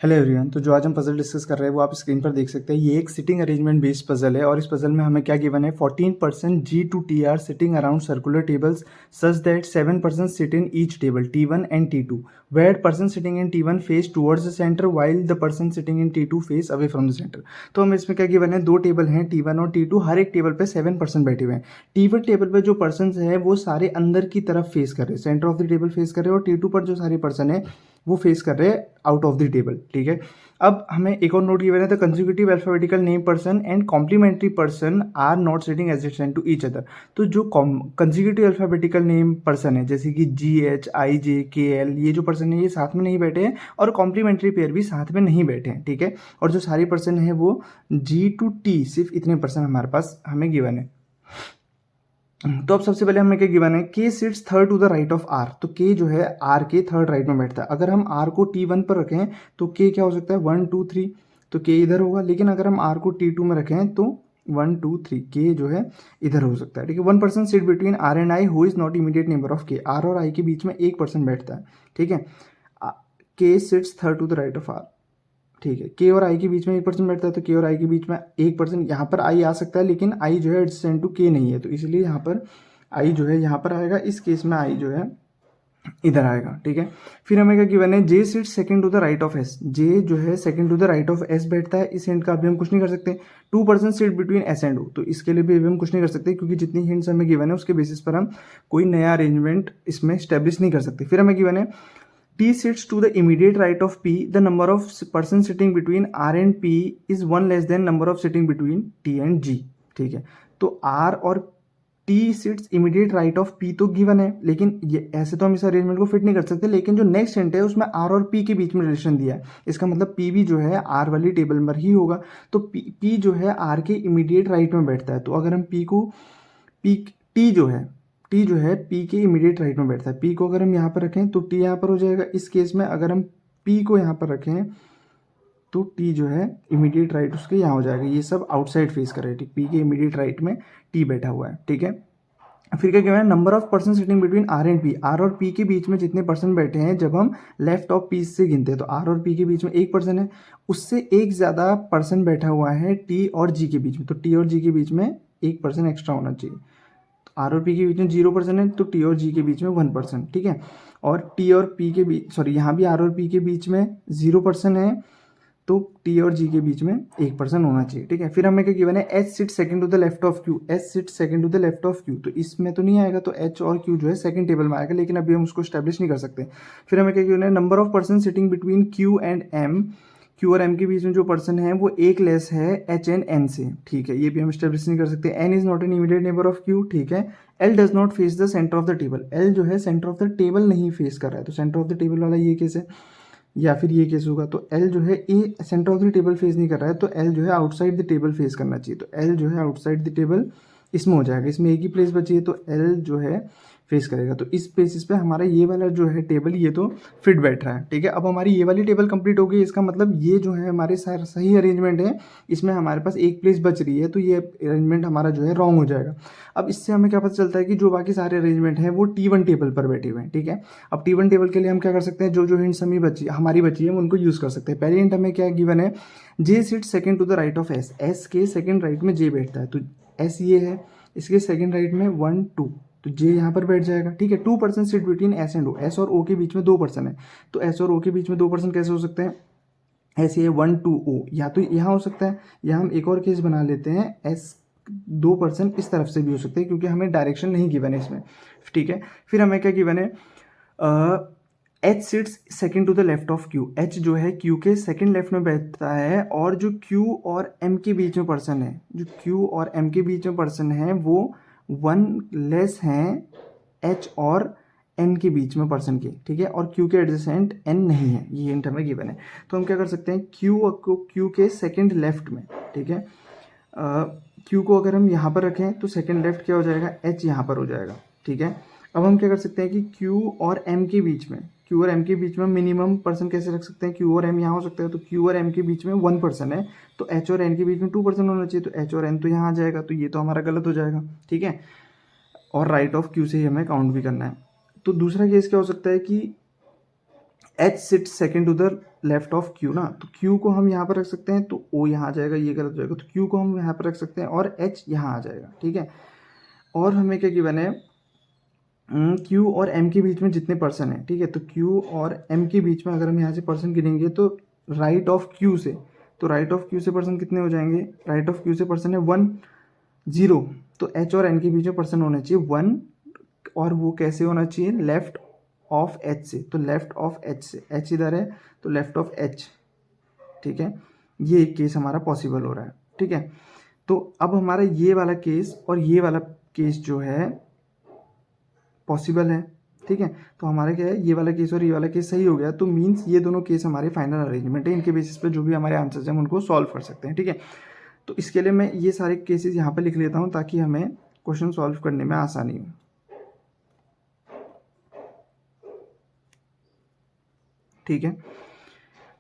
Hello everyone. तो जो आज हम पजल डिस्कस कर रहे हैं वो आप स्क्रीन पर देख सकते हैं। ये एक सिटिंग अरेंजमेंट बेस्ड पजल है और इस पजल में हमें क्या गिवन है 14% G to T are sitting around circular tables such that 7% sit in each table T1 and T2 where person sitting in T1 face towards the center while the person sitting in T2 face away from the center। तो हम इसमें क्या given है, दो table हैं T1 और T2, हर एक table पे 7% बैठे हुए हैं। T1 टेबल पे जो पर्सन है वो सारे अंदर की तरफ फेस कर रहे हैं, centre of the table face कर रहे हैं, और T2 पर जो सारे पर्सन है वो फेस कर रहे हैं आउट ऑफ द टेबल। ठीक है, अब हमें एक और नोट गिवन है, the consecutive alphabetical name person and complementary person are not sitting adjacent to each other. तो जो कंसेक्यूटिव अल्फाबेटिकल नेम पर्सन है जैसे कि GH IJ KL, ये जो पर्सन है ये साथ में नहीं बैठे हैं और कॉम्प्लीमेंट्री पेयर भी साथ में नहीं बैठे हैं। ठीक है, और जो सारी पर्सन है वो G to T, सिर्फ इतने पर्सन हमारे पास हमें गिवन है। तो अब सबसे पहले हमें क्या गिवन है, K sits third to the right of R. तो के जो है आर के थर्ड राइट में बैठता है। अगर हम आर को T1 पर रखें तो के क्या हो सकता है 1 2 3, तो के इधर होगा। लेकिन अगर हम आर को T2 में रखें तो 1 2 3 के जो है इधर हो सकता है। ठीक है, 1% sit between R and I who is not immediate neighbour of K. R और आई के बीच में 1% बैठता है। ठीक है, K sits third to the right of R. ठीक है, के और आई के बीच में 1% बैठता है, तो के और आई के बीच में 1%, यहाँ पर आई आ सकता है लेकिन आई जो है एडजेसेंट टू के नहीं है, तो इसलिए यहाँ पर आई जो है यहाँ पर आएगा। इस केस में आई जो है इधर आएगा। ठीक है, फिर हमें क्या गिवन है, J sit second to the right of S. J जो है second to the right of S बैठता है। इस हिंट का अभी हम कुछ नहीं कर सकते। 2% सीट बिटवीन एस एंड ओ, तो इसके लिए भी अभी हम कुछ नहीं कर सकते क्योंकि जितनी हिंट्स हमें गिवन है उसके बेसिस पर हम कोई नया अरेंजमेंट इसमें स्टैब्लिश नहीं कर सकते। फिर हमें गिवन है T sits to the immediate right of P. The number of person sitting between R and P is 1 less than number of sitting between T and G। ठीक है, तो R और T sits immediate right of P तो given है, लेकिन ये ऐसे तो हम इस अरेंजमेंट को फिट नहीं कर सकते। लेकिन जो नेक्स्ट हिंट है उसमें R और P के बीच में रिलेशन दिया है, इसका मतलब P भी जो है R वाली टेबल पर ही होगा। तो P जो है R के इमीडिएट राइट में बैठता है। तो अगर हम P को T जो है P के इमीडिएट राइट में बैठता है। P को अगर हम यहाँ पर रखें तो T यहाँ पर हो जाएगा। इस केस में अगर हम P को यहाँ पर रखें तो T जो है इमीडिएट राइट उसके यहाँ हो जाएगा। ये सब आउटसाइड फेस कर रहे हैं। ठीक, P के इमीडिएट राइट में T बैठा हुआ है। ठीक है, फिर क्या कहना है, number of person sitting between R and P. R और P के बीच में जितने पर्सन बैठे हैं जब हम लेफ्ट ऑफ P से गिनते हैं तो आर और P के बीच में एक पर्सन है, उससे एक ज़्यादा पर्सन बैठा हुआ है T और G के बीच में, तो T और G के बीच में एक पर्सन एक्स्ट्रा होना चाहिए। आर और पी के बीच में 0% है तो टी और जी के बीच में 1%। ठीक है, और टी और पी के बीच, सॉरी यहाँ भी आर और पी के बीच में 0% है तो टी और जी के बीच में 1% होना चाहिए। ठीक है, फिर हमें क्या गिवन है, H sit second to the left of Q. H sit second to the left of Q, तो इसमें तो नहीं आएगा, तो एच और क्यू जो है सेकंड टेबल में आएगा, लेकिन अभी हम उसको स्टैब्लिश नहीं कर सकते। फिर हमें क्या गिवन है, number of person sitting between Q and M. Q और एम के बीच में जो पर्सन है वो एक लेस है एच एंड एन से। ठीक है, ये भी हम स्टेब्लिश नहीं कर सकते। N is not an immediate neighbour of Q. ठीक है, L does not face the centre of the table. L जो है सेंटर ऑफ द टेबल नहीं फेस कर रहा है, तो सेंटर ऑफ द टेबल वाला ये केस है या फिर ये केस होगा। तो एल जो है ये centre of the table face नहीं कर रहा है, तो एल जो है आउटसाइड द टेबल फेस करना चाहिए। तो एल जो है आउटसाइड द टेबल इसमें हो जाएगा। इसमें एक ही प्लेस बची है तो एल जो है फेस करेगा। तो इस बेसिस पे हमारा ये वाला जो है टेबल ये तो फिट बैठ रहा है। ठीक है, अब हमारी ये वाली टेबल कंप्लीट हो गई। इसका मतलब ये जो है हमारे सही अरेंजमेंट है, इसमें हमारे पास एक प्लेस बच रही है, तो ये अरेंजमेंट हमारा जो है रॉन्ग हो जाएगा। अब इससे हमें क्या पता चलता है कि जो बाकी सारे अरेंजमेंट हैं वो T1 टेबल पर बैठे हुए हैं। ठीक है, अब T1 टेबल के लिए हम क्या कर सकते हैं, जो जो हिंट्स हमारी बची है हम उनको यूज़ कर सकते हैं। पहली हिंट हमें क्या गिवन है, J sit second to the right of S. S के सेकंड राइट में जे बैठता है, तो एस ये है, इसके सेकंड राइट में 1 2, तो जे यहाँ पर बैठ जाएगा। ठीक है, 2% sit between S and O. S और ओ के बीच में 2% है, तो एस और ओ के बीच में 2% कैसे हो सकते हैं, ऐसे 1 2 ओ, या तो यहाँ हो सकता है या हम एक और केस बना लेते हैं, एस 2% इस तरफ से भी हो सकते हैं क्योंकि हमें डायरेक्शन नहीं गिवन है इसमें। ठीक है, फिर हमें क्या गिवन है, H sits second to the left of Q. H जो है क्यू के सेकेंड लेफ्ट में बैठता है, और जो क्यू और एम के बीच में पर्सन है, जो क्यू और एम के बीच में पर्सन है वो 1 लेस हैं एच और एन के बीच में पर्सन के। ठीक है, और क्यू के एडजेसेंट एन नहीं है, ये हिंट हमें गिवन है। तो हम क्या कर सकते हैं, क्यू के सेकेंड लेफ्ट में, ठीक है, क्यू को अगर हम यहाँ पर रखें तो सेकेंड लेफ्ट क्या हो जाएगा, एच यहाँ पर हो जाएगा। ठीक है, अब हम क्या कर सकते हैं कि क्यू और एम के बीच में, क्यू और एम के बीच में मिनिमम पर्सन कैसे रख सकते हैं, क्यू और एम यहाँ हो सकता है, तो क्यू और एम के बीच में 1% है, तो एच और एन के बीच में 2% होना चाहिए, तो एच और एन तो यहाँ आ जाएगा, तो ये तो हमारा गलत हो जाएगा। ठीक है, और राइट ऑफ क्यू से ही हमें काउंट भी करना है। तो दूसरा केस क्या हो सकता है कि H sit second to the left of Q ना, तो क्यू को हम यहाँ पर रख सकते हैं, तो ओ यहाँ आ जाएगा, ये गलत हो जाएगा, तो क्यू को हम यहाँ पर रख सकते हैं और एच यहाँ आ जाएगा, ठीक है। और हमें क्या गिवन है, क्यू और एम के बीच में जितने पर्सन है, ठीक है, तो क्यू और एम के बीच में अगर हम यहाँ से पर्सन गिनेंगे तो राइट ऑफ क्यू से, तो राइट ऑफ क्यू से पर्सन कितने हो जाएंगे, राइट ऑफ क्यू से पर्सन है 1 0, तो एच और एन के बीच में पर्सन होना चाहिए 1, और वो कैसे होना चाहिए, लेफ्ट ऑफ एच से, तो लेफ्ट ऑफ एच से, एच इधर है तो लेफ्ट ऑफ एच, ठीक है। ये एक केस हमारा पॉसिबल हो रहा है, ठीक है। तो अब हमारा ये वाला केस और ये वाला केस जो है पॉसिबल है, ठीक है। तो हमारा क्या है, ये वाला केस और ये वाला केस सही हो गया, तो मीन्स ये दोनों केस हमारे फाइनल अरेंजमेंट है, इनके बेसिस पे जो भी हमारे आंसर्स हैं हम उनको सॉल्व कर सकते हैं, ठीक है। तो इसके लिए मैं ये सारे केसेस यहाँ पे लिख लेता हूँ ताकि हमें क्वेश्चन सॉल्व करने में आसानी हो, ठीक है।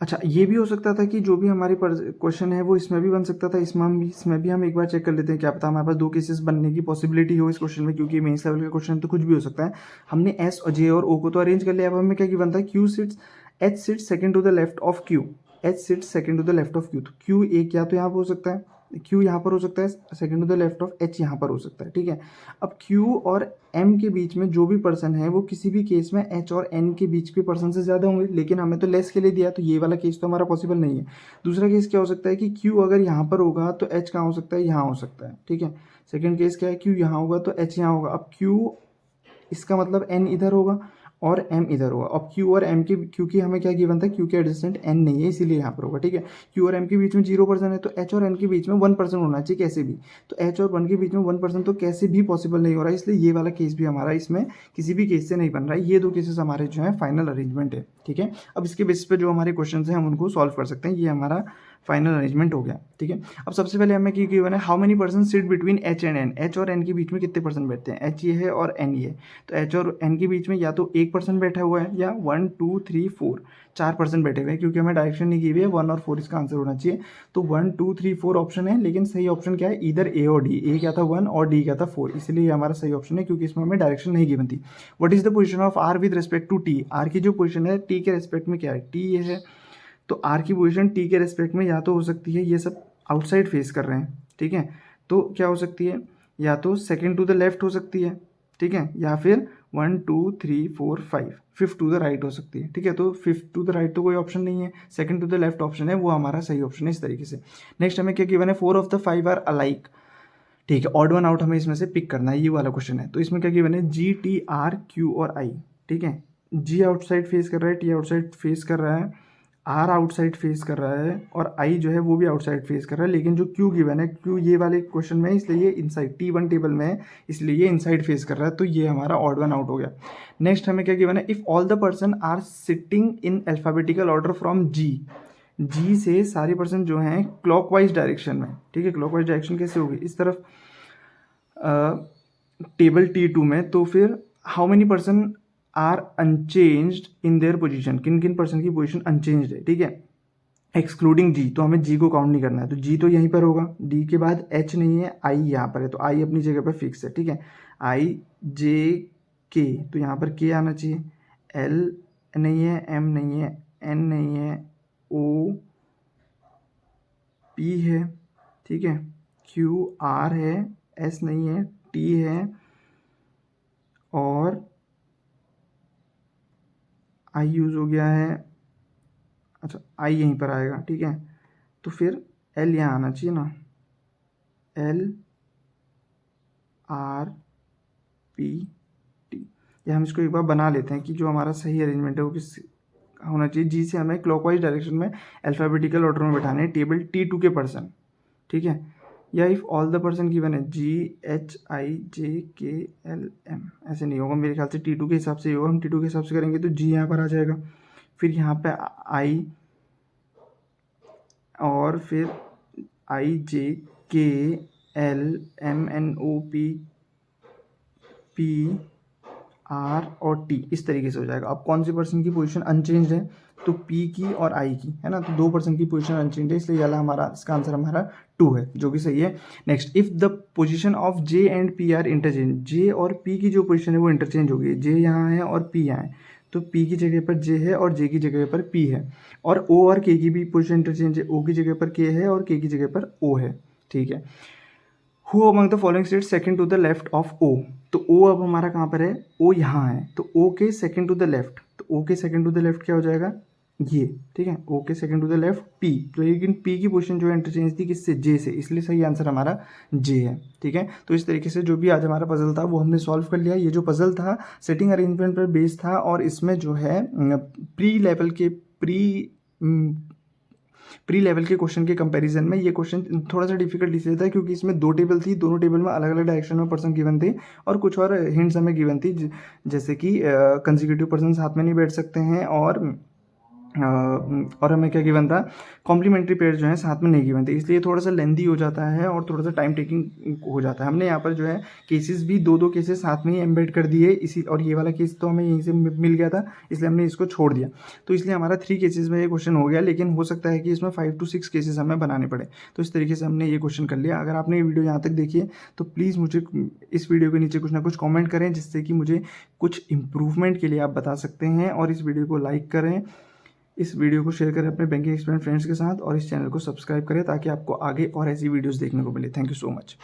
अच्छा, ये भी हो सकता था कि जो भी हमारी क्वेश्चन है वो इसमें भी बन सकता था, इसमें भी हम एक बार चेक कर लेते हैं, क्या पता हमारे पास 2 केसेस बनने की पॉसिबिलिटी हो इस क्वेश्चन में, क्योंकि मेंस लेवल का क्वेश्चन तो कुछ भी हो सकता है। हमने एस और जे और ओ को तो अरेंज कर लिया, अब हमें क्या गिवन था, Q sits H sits second to the left of Q, H sits second to the left of Q, तो क्यू एक या तो यहाँ पर हो सकता है, क्यू यहाँ पर हो सकता है, second to the left of H यहाँ पर हो सकता है, ठीक है। अब क्यू और एम के बीच में जो भी पर्सन है वो किसी भी केस में एच और एन के बीच के पर्सन से ज़्यादा होंगे, लेकिन हमें तो लेस के लिए दिया, तो ये वाला केस तो हमारा पॉसिबल नहीं है। दूसरा केस क्या हो सकता है कि क्यू अगर यहाँ पर होगा तो एच कहाँ हो सकता है, यहाँ हो सकता है, ठीक है। सेकेंड केस क्या है, क्यू यहाँ होगा तो एच यहाँ होगा, अब क्यू इसका मतलब एन इधर होगा और एम इधर होगा। अब क्यू और एम के, क्योंकि हमें क्या गिवन था, क्यू के एडजेसेंट एन नहीं है इसीलिए यहाँ पर होगा, ठीक है। क्यू और एम के बीच में 0% है, तो एच और एन के बीच में 1% होना चाहिए कैसे भी, तो एच और 1 के बीच में 1% तो कैसे भी पॉसिबल नहीं हो रहा है, इसलिए ये वाला केस भी हमारा इसमें किसी भी केस से नहीं बन रहा है। ये 2 केसेस हमारे जो है फाइनल अरेंजमेंट है, ठीक है। अब इसके बेसिस पे जो हमारे क्वेश्चन हैं हम उनको सॉल्व कर सकते हैं, ये हमारा फाइनल अरेंजमेंट हो गया, ठीक है। अब सबसे पहले हमें क्या गिवन है, how many person sit between H and N, H और एन के बीच में कितने पर्सन बैठते हैं, एच ये है और एन ये है, तो एच और एन के बीच में या तो 1 पर्सन बैठा हुआ है या 1 2 3 4 4 पर्सन बैठे हुए हैं, क्योंकि हमें डायरेक्शन नहीं की हुई है, 1 और 4 इसका आंसर होना चाहिए। तो 1 2 3 4 ऑप्शन है, लेकिन सही ऑप्शन क्या है, इधर ए और डी, ए क्या था 1 और डी क्या था 4, इसलिए ये हमारा सही ऑप्शन है, क्योंकि इसमें हमें डायरेक्शन नहीं गिवन थी। What is the position of R with respect to T, R की जो पोजीशन है टी के रिस्पेक्ट में क्या है, टी ये है, तो आर की पोजीशन टी के रेस्पेक्ट में या तो हो सकती है, ये सब आउटसाइड फेस कर रहे हैं, ठीक है, तो क्या हो सकती है, या तो सेकंड टू द लेफ्ट हो सकती है, ठीक है, या फिर 1 2 3 4 5 5th टू द राइट हो सकती है, ठीक है। तो 5th टू द राइट तो कोई ऑप्शन नहीं है, second to the left option है, वो हमारा सही ऑप्शन है इस तरीके से। नेक्स्ट हमें क्या गिवन है, 4 ऑफ द 5 आर अलाइक, ठीक है, ऑड वन आउट हमें इसमें से पिक करना है, ये वाला क्वेश्चन है। तो इसमें क्या गिवन है, जी टी आर क्यू और आई, ठीक है, जी आउटसाइड फेस कर रहा है, टी आउटसाइड फेस कर रहा है, आर आउटसाइड फेस कर रहा है और आई जो है वो भी आउटसाइड फेस कर रहा है, लेकिन जो क्यू गिवन है, क्यू ये वाले क्वेश्चन में इसलिए ये इनसाइड T1 टेबल में है, इसलिए ये इनसाइड फेस कर रहा है, तो ये हमारा ऑड वन आउट हो गया। नेक्स्ट हमें क्या गिवन है, if all the person are sitting in alphabetical order from G से सारे पर्सन जो हैं क्लॉकवाइज डायरेक्शन में, ठीक है, क्लॉकवाइज डायरेक्शन कैसे होगी, इस तरफ टेबल T2 में, तो फिर how many person are unchanged in their position, किन किन पर्सन की पोजीशन अनचेंज्ड है, ठीक है, एक्सक्लूडिंग जी, तो हमें जी को काउंट नहीं करना है, तो जी तो यहीं पर होगा, डी के बाद एच नहीं है, आई यहाँ पर है, तो आई अपनी जगह पर फिक्स है, ठीक है, आई जे के, तो यहाँ पर के आना चाहिए, एल नहीं है, एम नहीं है, एन नहीं है, ओ पी है, ठीक है, क्यू आर है, एस नहीं है, टी है और आई यूज़ हो गया है, अच्छा आई यहीं पर आएगा, ठीक है, तो फिर एल यहाँ आना चाहिए ना, एल आर पी टी, या हम इसको एक बार बना लेते हैं कि जो हमारा सही अरेंजमेंट है वो किस होना चाहिए। जी से हमें क्लॉकवाइज डायरेक्शन में अल्फ़ाबेटिकल ऑर्डर में बैठाने हैं टेबल T2 के पर्सन, ठीक है, या if all the person given है जी H I J K L M, ऐसे नहीं होगा मेरे ख्याल से, T2 के हिसाब से ही होगा, हम T2 के हिसाब से करेंगे तो जी यहाँ पर आ जाएगा, फिर यहाँ पे आई और फिर I J K L M N O P P R और टी, इस तरीके से हो जाएगा। अब कौन सी पर्सन की पोजीशन अनचेंज है, तो पी की और आई की, है ना, तो 2 पर्सन की पोजीशन अनचेंज है, इसलिए ये हमारा इसका आंसर हमारा 2 है, जो कि सही है। Next, if the position of J and P are interchange, J और पी की जो पोजीशन है वो इंटरचेंज होगी, जे यहाँ है और पी यहाँ है, तो P की जगह पर J है और J की जगह पर P है, और O और K की भी पोजीशन इंटरचेंज है, O की जगह पर K है और K की जगह पर O है, ठीक है। Who among the following state second to the left of O, तो O अब हमारा कहाँ पर है, O यहाँ है, तो O के सेकंड टू द लेफ्ट, तो O के सेकंड टू द लेफ्ट क्या हो जाएगा, ये, ठीक है। O के second to the left P, तो लेकिन P की पोजीशन जो है इंटरचेंज थी किससे, J से, इसलिए सही आंसर हमारा J है, ठीक है। तो इस तरीके से जो भी आज हमारा पजल था वो हमने सॉल्व कर लिया। ये जो पजल था सेटिंग अरेंजमेंट पर बेस्ड था, और इसमें जो है प्री लेवल के क्वेश्चन के कंपैरिजन में ये क्वेश्चन थोड़ा सा डिफिकल्ट इसलिए था क्योंकि इसमें 2 टेबल थी, दोनों टेबल में अलग अलग डायरेक्शन में पर्सन गिवन थे और कुछ और हिंट्स हमें गिवन थी, जैसे कि कंसेक्यूटिव पर्सन साथ में नहीं बैठ सकते हैं, और हमें क्या गिवन था, कॉम्प्लीमेंट्री पेयर जो है साथ में नहीं गिवन थे, इसलिए थोड़ा सा लेंदी हो जाता है और थोड़ा सा टाइम टेकिंग हो जाता है। हमने यहाँ पर जो है केसेस भी दो केसेस साथ में ही एम्बेड कर दिए इसी, और ये वाला केस तो हमें यहीं से मिल गया था इसलिए हमने इसको छोड़ दिया, तो इसलिए हमारा 3 केसेस में ये क्वेश्चन हो गया, लेकिन हो सकता है कि इसमें 5 to 6 केसेस हमें बनाने पड़े। तो इस तरीके से हमने ये क्वेश्चन कर लिया। अगर आपने ये वीडियो यहाँ तक देखी है तो प्लीज़ मुझे इस वीडियो के नीचे कुछ ना कुछ कॉमेंट करें, जिससे कि मुझे कुछ इम्प्रूवमेंट के लिए आप बता सकते हैं, और इस वीडियो को लाइक करें, इस वीडियो को शेयर करें अपने बैंकिंग एक्सपीरियंस फ्रेंड्स के साथ, और इस चैनल को सब्सक्राइब करें ताकि आपको आगे और ऐसी वीडियोस देखने को मिले। Thank you so much.